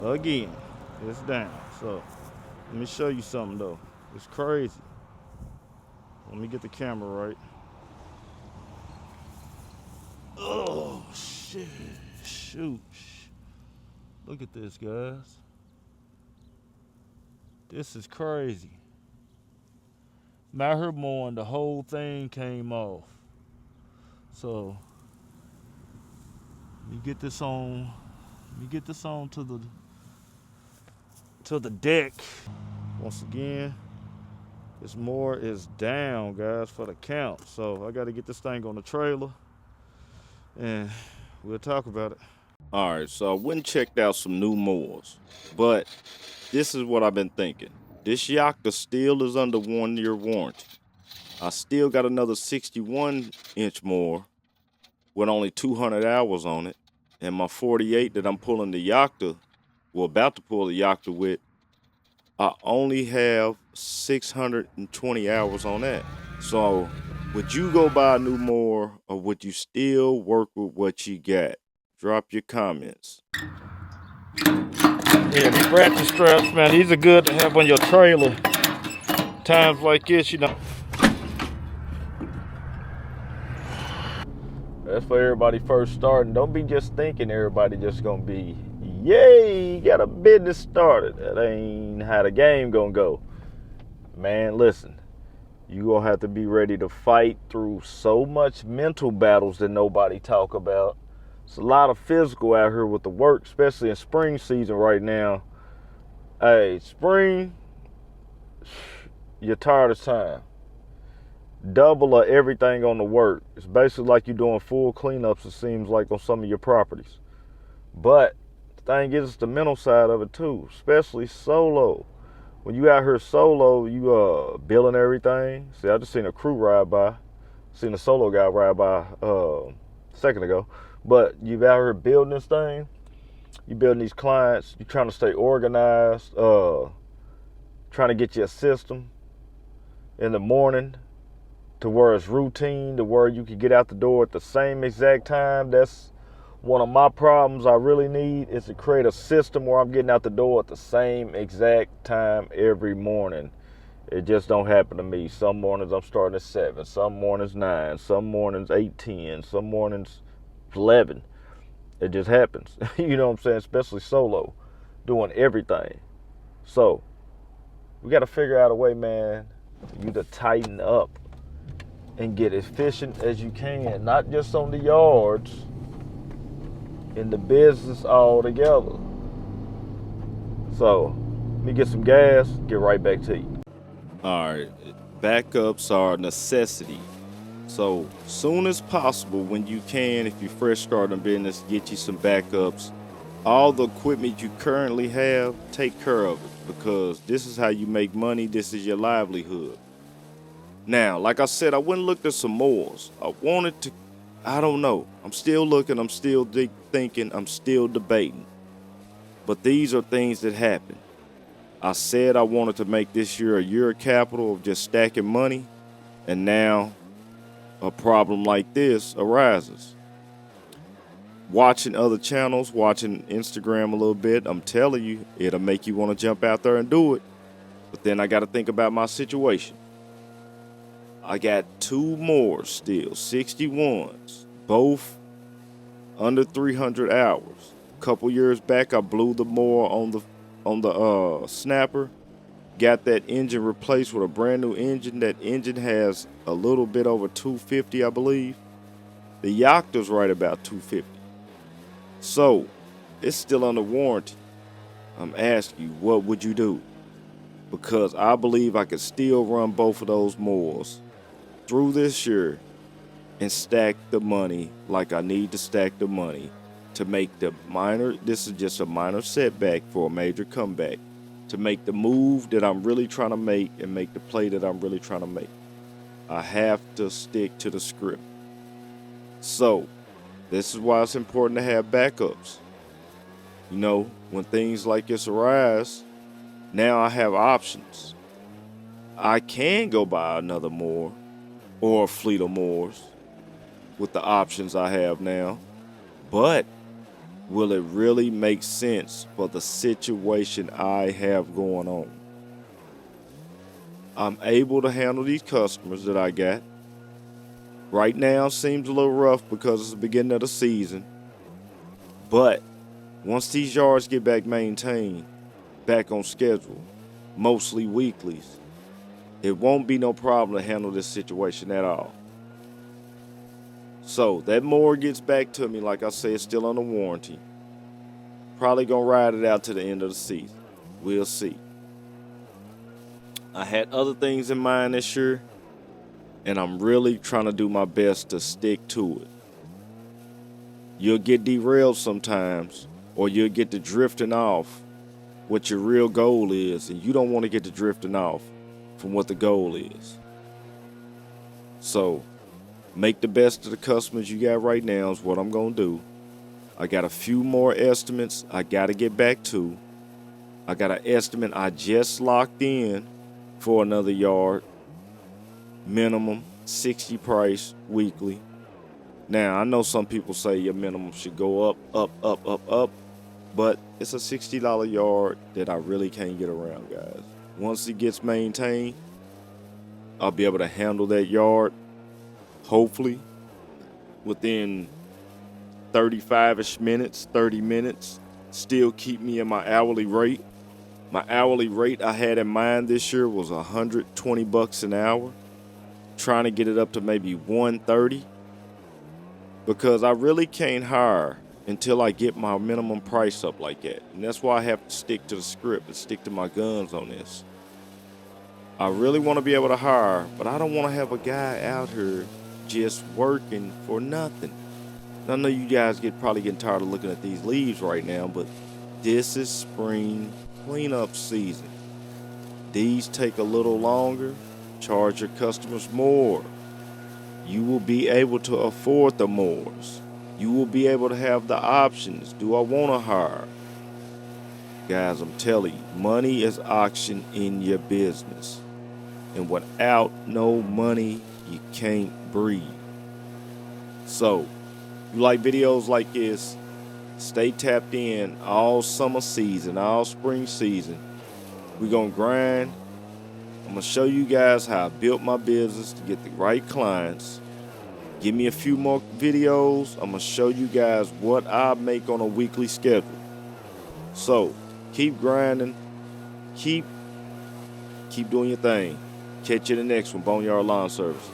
Again, it's down. So let me show you something though. It's crazy. Let me get the camera right. Oh shit. Shoot. Look at this, guys. This is crazy. Out here mowing, the whole thing came off. So let me get this on. Let me get this on to the deck. Once again, this mower is down, guys, for the count. So I got to get this thing on the trailer, and we'll talk about it. All right, so I went and checked out some new mowers, but this is what I've been thinking. This Yakta still is under 1-year warranty. I still got another 61-inch mower with only 200 hours on it, and my 48 that I'm pulling the Yakta, well, about to pull the Yakta with, I only have 620 hours on that. So would you go buy a new mower, or would you still work with what you got? Drop your comments. Yeah, these ratchet straps, man, these are good to have on your trailer. Times like this, you know. That's for everybody first starting. Don't be just thinking everybody just gonna be, yay, got a business started. That ain't how the game gonna go. Man, listen, you gonna have to be ready to fight through so much mental battles that nobody talk about. It's a lot of physical out here with the work, especially in spring season right now. Hey, spring, you're tired of time. Double of everything on the work. It's basically like you're doing full cleanups, it seems like, on some of your properties. But the thing is, it's the mental side of it too, especially solo. When you out here solo, you building everything. See, I just seen a crew ride by. Seen a solo guy ride by a second ago. But you out here building this thing. You building these clients. You trying to stay organized. Trying to get your system in the morning to where it's routine, to where you can get out the door at the same exact time. That's one of my problems I really need, is to create a system where I'm getting out the door at the same exact time every morning. It just don't happen to me. Some mornings I'm starting at 7, some mornings 9, some mornings 8:10, some mornings 11. It just happens. You know what I'm saying? Especially solo, doing everything. So we got to figure out a way, man, for you to tighten up and get efficient as you can, not just on the yards, in the business altogether. So let me get some gas, get right back to you. All right, backups are a necessity. So soon as possible, when you can, if you're fresh starting business, get you some backups. All the equipment you currently have, take care of it, because this is how you make money. This is your livelihood. Now, like I said, I went and looked at some mowers. I wanted to, I don't know. I'm still looking, I'm still thinking, I'm still debating. But these are things that happen. I said I wanted to make this year a year of capital of just stacking money, and now a problem like this arises. Watching other channels, watching Instagram a little bit, I'm telling you, it'll make you want to jump out there and do it. But then I got to think about my situation. I got 2 more still, 61s, both under 300 hours. A couple years back, I blew the mower on the snapper. Got that engine replaced with a brand new engine. That engine has a little bit over 250, I believe. The Yakta's right about 250. So it's still under warranty. I'm asking you, what would you do? Because I believe I could still run both of those mowers through this year and stack the money like I need to stack the money to make the minor, this is just a minor setback for a major comeback, to make the move that I'm really trying to make and make the play that I'm really trying to make. I have to stick to the script. So this is why it's important to have backups. You know, when things like this arise, now I have options. I can go buy another mower or a fleet of mowers with the options I have now. But will it really make sense for the situation I have going on? I'm able to handle these customers that I got. Right now seems a little rough because it's the beginning of the season. But once these yards get back maintained, back on schedule, mostly weeklies, it won't be no problem to handle this situation at all. So that mower gets back to me, like I said, still under warranty. Probably gonna ride it out to the end of the season. We'll see. I had other things in mind this year, and I'm really trying to do my best to stick to it. You'll get derailed sometimes, or you'll get to drifting off what your real goal is, and you don't want to get to drifting off from what the goal is. So make the best of the customers you got right now is what I'm gonna do. I got a few more estimates I gotta get back to. I got an estimate I just locked in for another yard, minimum 60 price weekly. Now I know some people say your minimum should go up, but it's a $60 yard that I really can't get around, guys. Once it gets maintained, I'll be able to handle that yard, hopefully within 35-ish minutes, 30 minutes, still keep me in my hourly rate. My hourly rate I had in mind this year was $120 an hour, trying to get it up to maybe $130, because I really can't hire until I get my minimum price up like that. And that's why I have to stick to the script and stick to my guns on this. I really want to be able to hire, but I don't want to have a guy out here just working for nothing. I know you guys probably getting tired of looking at these leaves right now, but this is spring cleanup season. These take a little longer. Charge your customers more. You will be able to afford the mowers. You will be able to have the options. Do I want to hire? Guys, I'm telling you, money is auction in your business. And without no money, you can't breathe. So, you like videos like this, stay tapped in all summer season, all spring season. We're going to grind. I'm going to show you guys how I built my business to get the right clients. Give me a few more videos. I'm going to show you guys what I make on a weekly schedule. So, keep grinding. Keep doing your thing. Catch you in the next one. Boneyard Lawn Service.